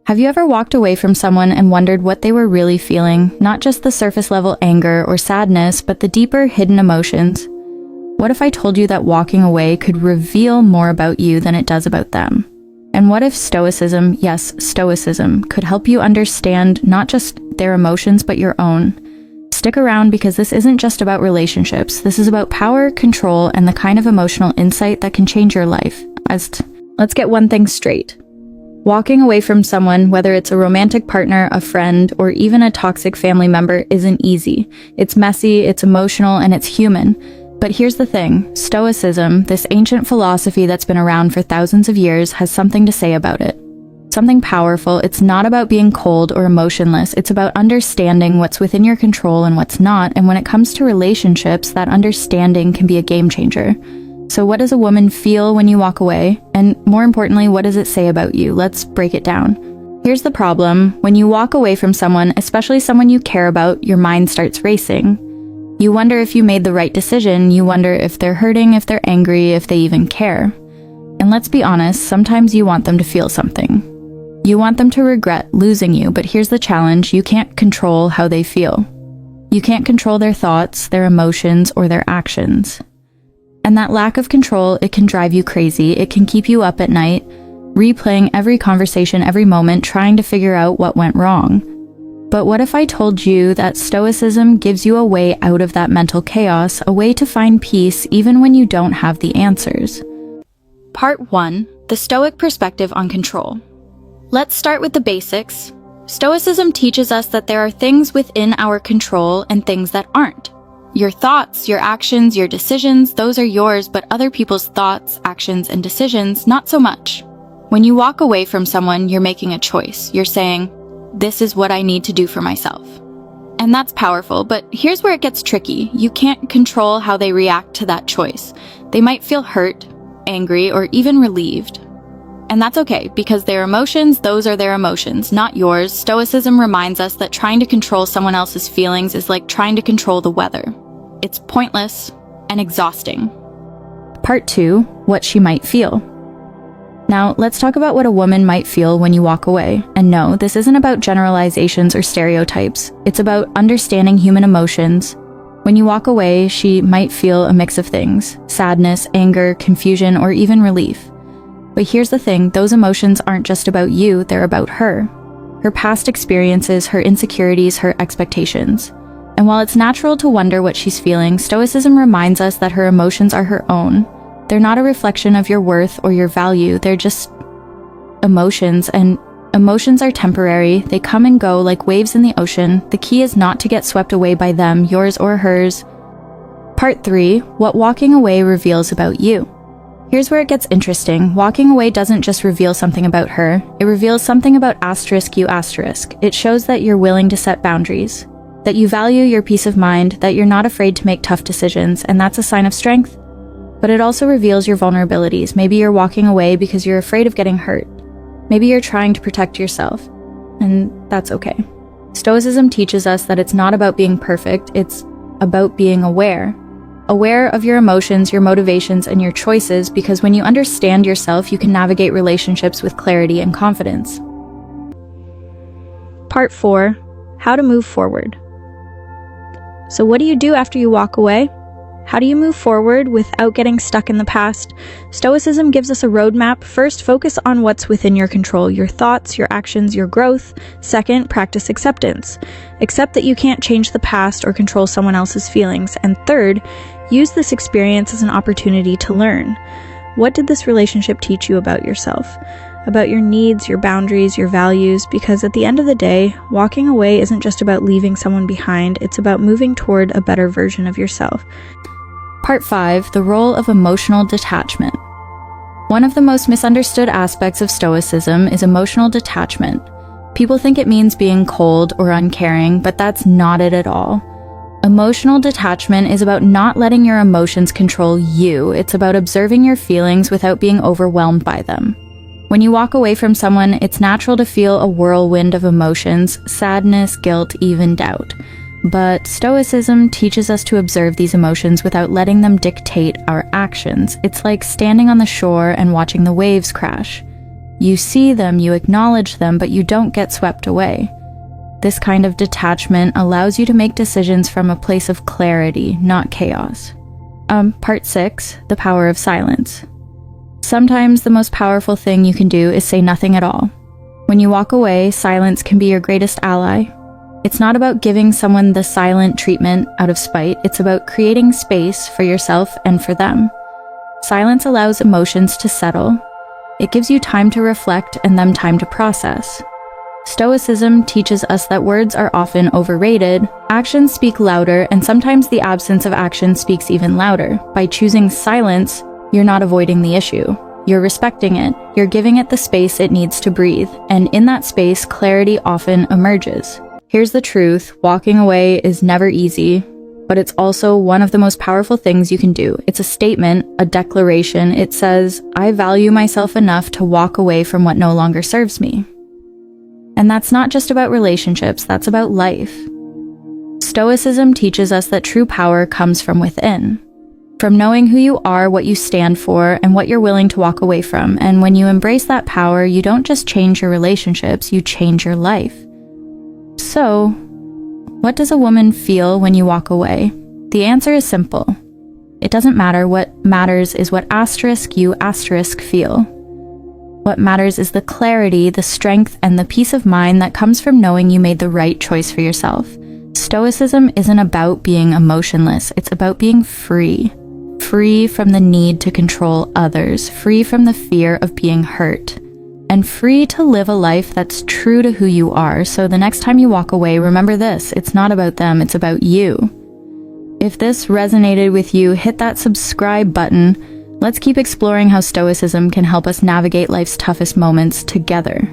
Have you ever walked away from someone and wondered what they were really feeling, not just the surface level anger or sadness, but the deeper hidden emotions? What if I told you that walking away could reveal more about you than it does about them? And what if Stoicism, yes, Stoicism, could help you understand not just their emotions, but your own? Stick around, because this isn't just about relationships. This is about power, control, and the kind of emotional insight that can change your life. Let's get one thing straight. Walking away from someone, whether it's a romantic partner, a friend, or even a toxic family member, isn't easy. It's messy, it's emotional, and it's human. But here's the thing, Stoicism, this ancient philosophy that's been around for thousands of years, has something to say about it. Something powerful. It's not about being cold or emotionless. It's about understanding what's within your control and what's not. And when it comes to relationships, that understanding can be a game changer. So what does a woman feel when you walk away? And more importantly, what does it say about you? Let's break it down. Here's the problem. When you walk away from someone, especially someone you care about, your mind starts racing. You wonder if you made the right decision. You wonder if they're hurting, if they're angry, if they even care. And let's be honest, sometimes you want them to feel something. You want them to regret losing you, but here's the challenge. You can't control how they feel. You can't control their thoughts, their emotions, or their actions. And that lack of control, it can drive you crazy. It can keep you up at night, replaying every conversation, every moment, trying to figure out what went wrong. But what if I told you that Stoicism gives you a way out of that mental chaos, a way to find peace even when you don't have the answers? Part 1. The Stoic perspective on control. Let's start with the basics. Stoicism teaches us that there are things within our control and things that aren't. Your thoughts, your actions, your decisions, those are yours, but other people's thoughts, actions, and decisions, not so much. When you walk away from someone, you're making a choice. You're saying, this is what I need to do for myself. And that's powerful, but here's where it gets tricky. You can't control how they react to that choice. They might feel hurt, angry, or even relieved. And that's okay, because their emotions, those are their emotions, not yours. Stoicism reminds us that trying to control someone else's feelings is like trying to control the weather. It's pointless and exhausting. Part 2, what she might feel. Now, let's talk about what a woman might feel when you walk away. And no, this isn't about generalizations or stereotypes. It's about understanding human emotions. When you walk away, she might feel a mix of things: sadness, anger, confusion, or even relief. But here's the thing, those emotions aren't just about you, they're about her. Her past experiences, her insecurities, her expectations. And while it's natural to wonder what she's feeling, Stoicism reminds us that her emotions are her own. They're not a reflection of your worth or your value, they're just emotions, and emotions are temporary. They come and go like waves in the ocean. The key is not to get swept away by them, yours or hers. Part 3, what walking away reveals about you. Here's where it gets interesting. Walking away doesn't just reveal something about her, it reveals something about you. It shows that you're willing to set boundaries, that you value your peace of mind, that you're not afraid to make tough decisions, and that's a sign of strength. But it also reveals your vulnerabilities. Maybe you're walking away because you're afraid of getting hurt. Maybe you're trying to protect yourself, and that's okay. Stoicism teaches us that it's not about being perfect, it's about being aware. Aware of your emotions, your motivations, and your choices, because when you understand yourself, you can navigate relationships with clarity and confidence. Part 4, how to move forward. So what do you do after you walk away? How do you move forward without getting stuck in the past? Stoicism gives us a roadmap. First, focus on what's within your control, your thoughts, your actions, your growth. Second, practice acceptance. Accept that you can't change the past or control someone else's feelings. And third, use this experience as an opportunity to learn. What did this relationship teach you about yourself? About your needs, your boundaries, your values? Because at the end of the day, walking away isn't just about leaving someone behind, it's about moving toward a better version of yourself. Part 5, the role of emotional detachment. One of the most misunderstood aspects of Stoicism is emotional detachment. People think it means being cold or uncaring, but that's not it at all. Emotional detachment is about not letting your emotions control you. It's about observing your feelings without being overwhelmed by them. When you walk away from someone, it's natural to feel a whirlwind of emotions: sadness, guilt, even doubt. But Stoicism teaches us to observe these emotions without letting them dictate our actions. It's like standing on the shore and watching the waves crash. You see them, you acknowledge them, but you don't get swept away. This kind of detachment allows you to make decisions from a place of clarity, not chaos. Part 6, the power of silence. Sometimes the most powerful thing you can do is say nothing at all. When you walk away, silence can be your greatest ally. It's not about giving someone the silent treatment out of spite, it's about creating space for yourself and for them. Silence allows emotions to settle. It gives you time to reflect and them time to process. Stoicism teaches us that words are often overrated, actions speak louder, and sometimes the absence of action speaks even louder. By choosing silence, you're not avoiding the issue. You're respecting it, you're giving it the space it needs to breathe, and in that space, clarity often emerges. Here's the truth, walking away is never easy, but it's also one of the most powerful things you can do. It's a statement, a declaration. It says, I value myself enough to walk away from what no longer serves me. And that's not just about relationships, that's about life. Stoicism teaches us that true power comes from within. From knowing who you are, what you stand for, and what you're willing to walk away from. And when you embrace that power, you don't just change your relationships, you change your life. So, what does a woman feel when you walk away? The answer is simple. It doesn't matter. What matters is what you feel. What matters is the clarity, the strength, and the peace of mind that comes from knowing you made the right choice for yourself. Stoicism isn't about being emotionless, it's about being free. Free from the need to control others, free from the fear of being hurt, and free to live a life that's true to who you are. So the next time you walk away, remember this, it's not about them, it's about you. If this resonated with you, hit that subscribe button. Let's keep exploring how Stoicism can help us navigate life's toughest moments together.